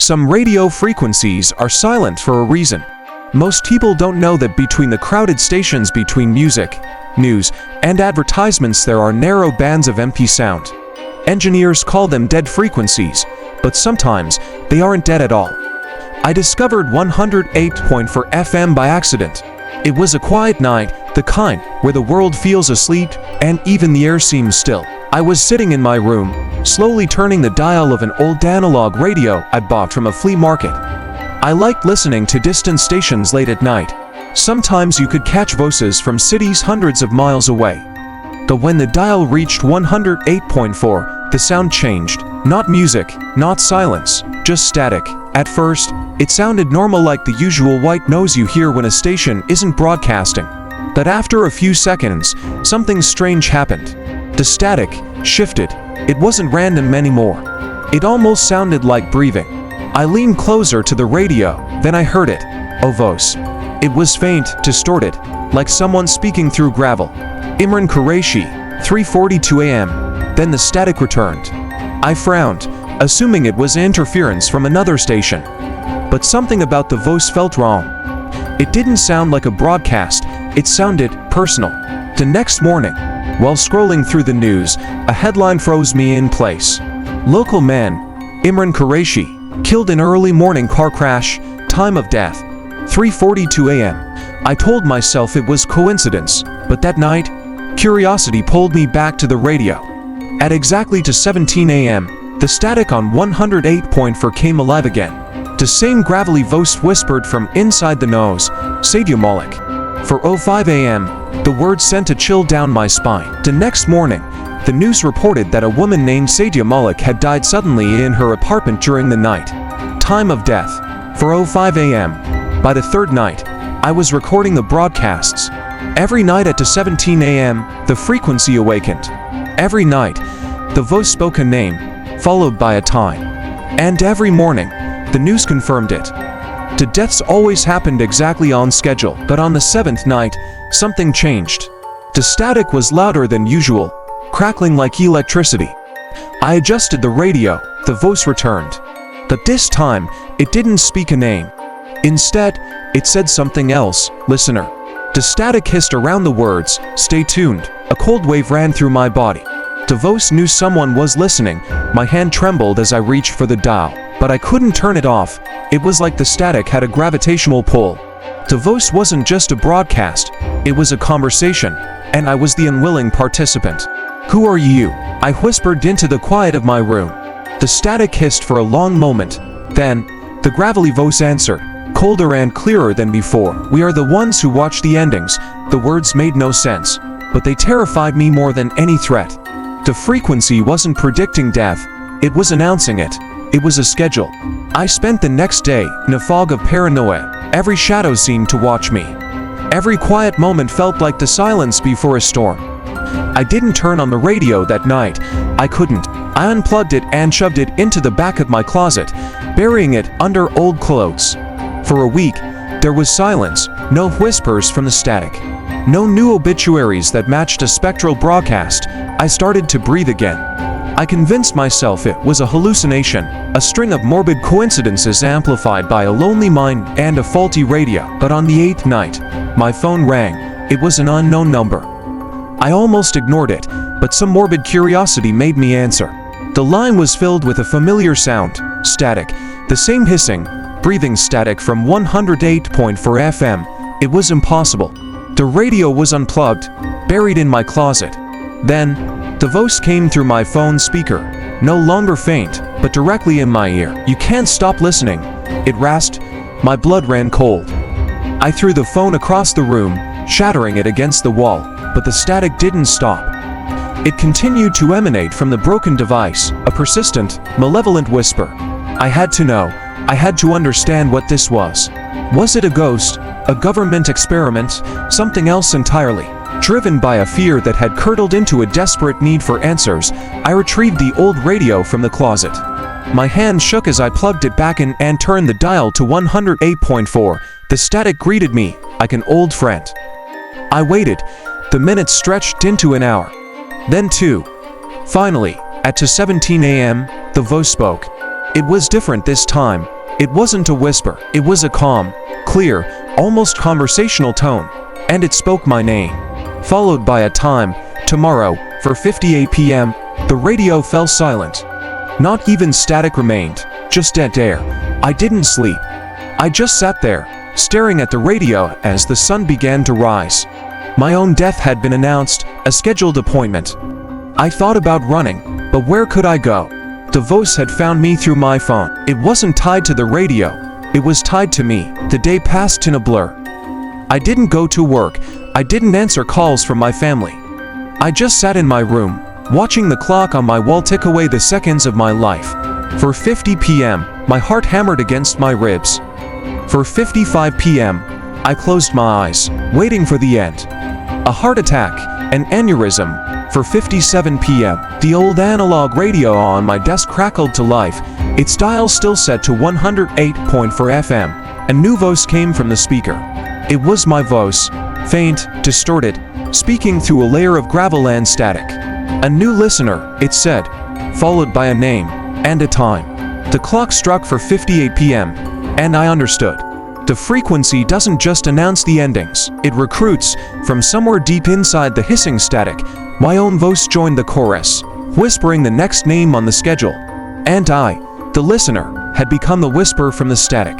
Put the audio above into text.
Some radio frequencies are silent for a reason. Most people don't know that between the crowded stations between music, news, and advertisements there are narrow bands of empty sound. Engineers call them dead frequencies, but sometimes they aren't dead at all. I discovered 108.4 FM by accident. It was a quiet night, the kind where the world feels asleep and even the air seems still. I was sitting in my room, slowly turning the dial of an old analog radio I'd bought from a flea market. I liked listening to distant stations late at night. Sometimes you could catch voices from cities hundreds of miles away. But when the dial reached 108.4, the sound changed. Not music, not silence, just static. At first, it sounded normal, like the usual white noise you hear when a station isn't broadcasting. But after a few seconds, something strange happened. The static shifted. It wasn't random anymore. It almost sounded like breathing. I leaned closer to the radio, then I heard it. A voice. It was faint, distorted, like someone speaking through gravel. Imran Qureshi, 3:42 a.m. Then the static returned. I frowned, assuming it was interference from another station. But something about the voice felt wrong. It didn't sound like a broadcast, it sounded personal. The next morning, while scrolling through the news, a headline froze me in place. Local man, Imran Qureshi, killed in early morning car crash, time of death, 3:42 a.m. I told myself it was coincidence, but that night, curiosity pulled me back to the radio. At exactly 17 a.m., the static on 108.4 came alive again. The same gravelly voice whispered from inside the nose, Sadia Malik. For 05 a.m., the words sent a chill down my spine. The next morning, the news reported that a woman named Sadia Malik had died suddenly in her apartment during the night. Time of death, for 05 a.m. By the third night, I was recording the broadcasts. Every night at 17 a.m., the frequency awakened. Every night, the voice spoke a name, followed by a time. And every morning, the news confirmed it. The deaths always happened exactly on schedule, but on the seventh night, something changed. The static was louder than usual, crackling like electricity. I adjusted the radio, the voice returned. But this time, it didn't speak a name. Instead, it said something else, listener. The static hissed around the words, stay tuned. A cold wave ran through my body. The voice knew someone was listening. My hand trembled as I reached for the dial, but I couldn't turn it off. It was like the static had a gravitational pull. The voice wasn't just a broadcast, it was a conversation, and I was the unwilling participant. Who are you? I whispered into the quiet of my room. The static hissed for a long moment. Then, the gravelly voice answered, colder and clearer than before. We are the ones who watch the endings. The words made no sense, but they terrified me more than any threat. The frequency wasn't predicting death, it was announcing it. It was a schedule. I spent the next day in a fog of paranoia. Every shadow seemed to watch me. Every quiet moment felt like the silence before a storm. I didn't turn on the radio that night. I couldn't. I unplugged it and shoved it into the back of my closet, burying it under old clothes. For a week, there was silence, no whispers from the static, no new obituaries that matched a spectral broadcast. I started to breathe again. I convinced myself it was a hallucination, a string of morbid coincidences amplified by a lonely mind and a faulty radio. But on the eighth night, my phone rang. It was an unknown number. I almost ignored it, but some morbid curiosity made me answer. The line was filled with a familiar sound, static, the same hissing, breathing static from 108.4 FM. It was impossible. The radio was unplugged, buried in my closet. Then, the voice came through my phone speaker, no longer faint, but directly in my ear. You can't stop listening, it rasped. My blood ran cold. I threw the phone across the room, shattering it against the wall, but the static didn't stop. It continued to emanate from the broken device, a persistent, malevolent whisper. I had to know. I had to understand what this was. Was it a ghost, a government experiment, something else entirely? Driven by a fear that had curdled into a desperate need for answers, I retrieved the old radio from the closet. My hand shook as I plugged it back in and turned the dial to 108.4. The static greeted me, like an old friend. I waited. The minutes stretched into an hour. Then 2. Finally, at 17 a.m., the voice spoke. It was different this time, It wasn't a whisper, it was a calm, clear, almost conversational tone, and it spoke my name. Followed by a time, tomorrow, for 58 p.m., the radio fell silent. Not even static remained, just dead air. I didn't sleep. I just sat there, staring at the radio as the sun began to rise. My own death had been announced, a scheduled appointment. I thought about running, but where could I go? The voice had found me through my phone. It wasn't tied to the radio, it was tied to me. The day passed in a blur. I didn't go to work, I didn't answer calls from my family. I just sat in my room, watching the clock on my wall tick away the seconds of my life. For 50 p.m., my heart hammered against my ribs. For 55 p.m., I closed my eyes, waiting for the end. A heart attack, an aneurysm. For 57 p.m., the old analog radio on my desk crackled to life, its dial still set to 108.4 FM. A new voice came from the speaker. It was my voice, faint, distorted, speaking through a layer of gravel-land static. A new listener, it said, followed by a name and a time. The clock struck for 58 p.m., and I understood. The frequency doesn't just announce the endings, it recruits. From somewhere deep inside the hissing static, my own voice joined the chorus, whispering the next name on the schedule. And I, the listener, had become the whisper from the static.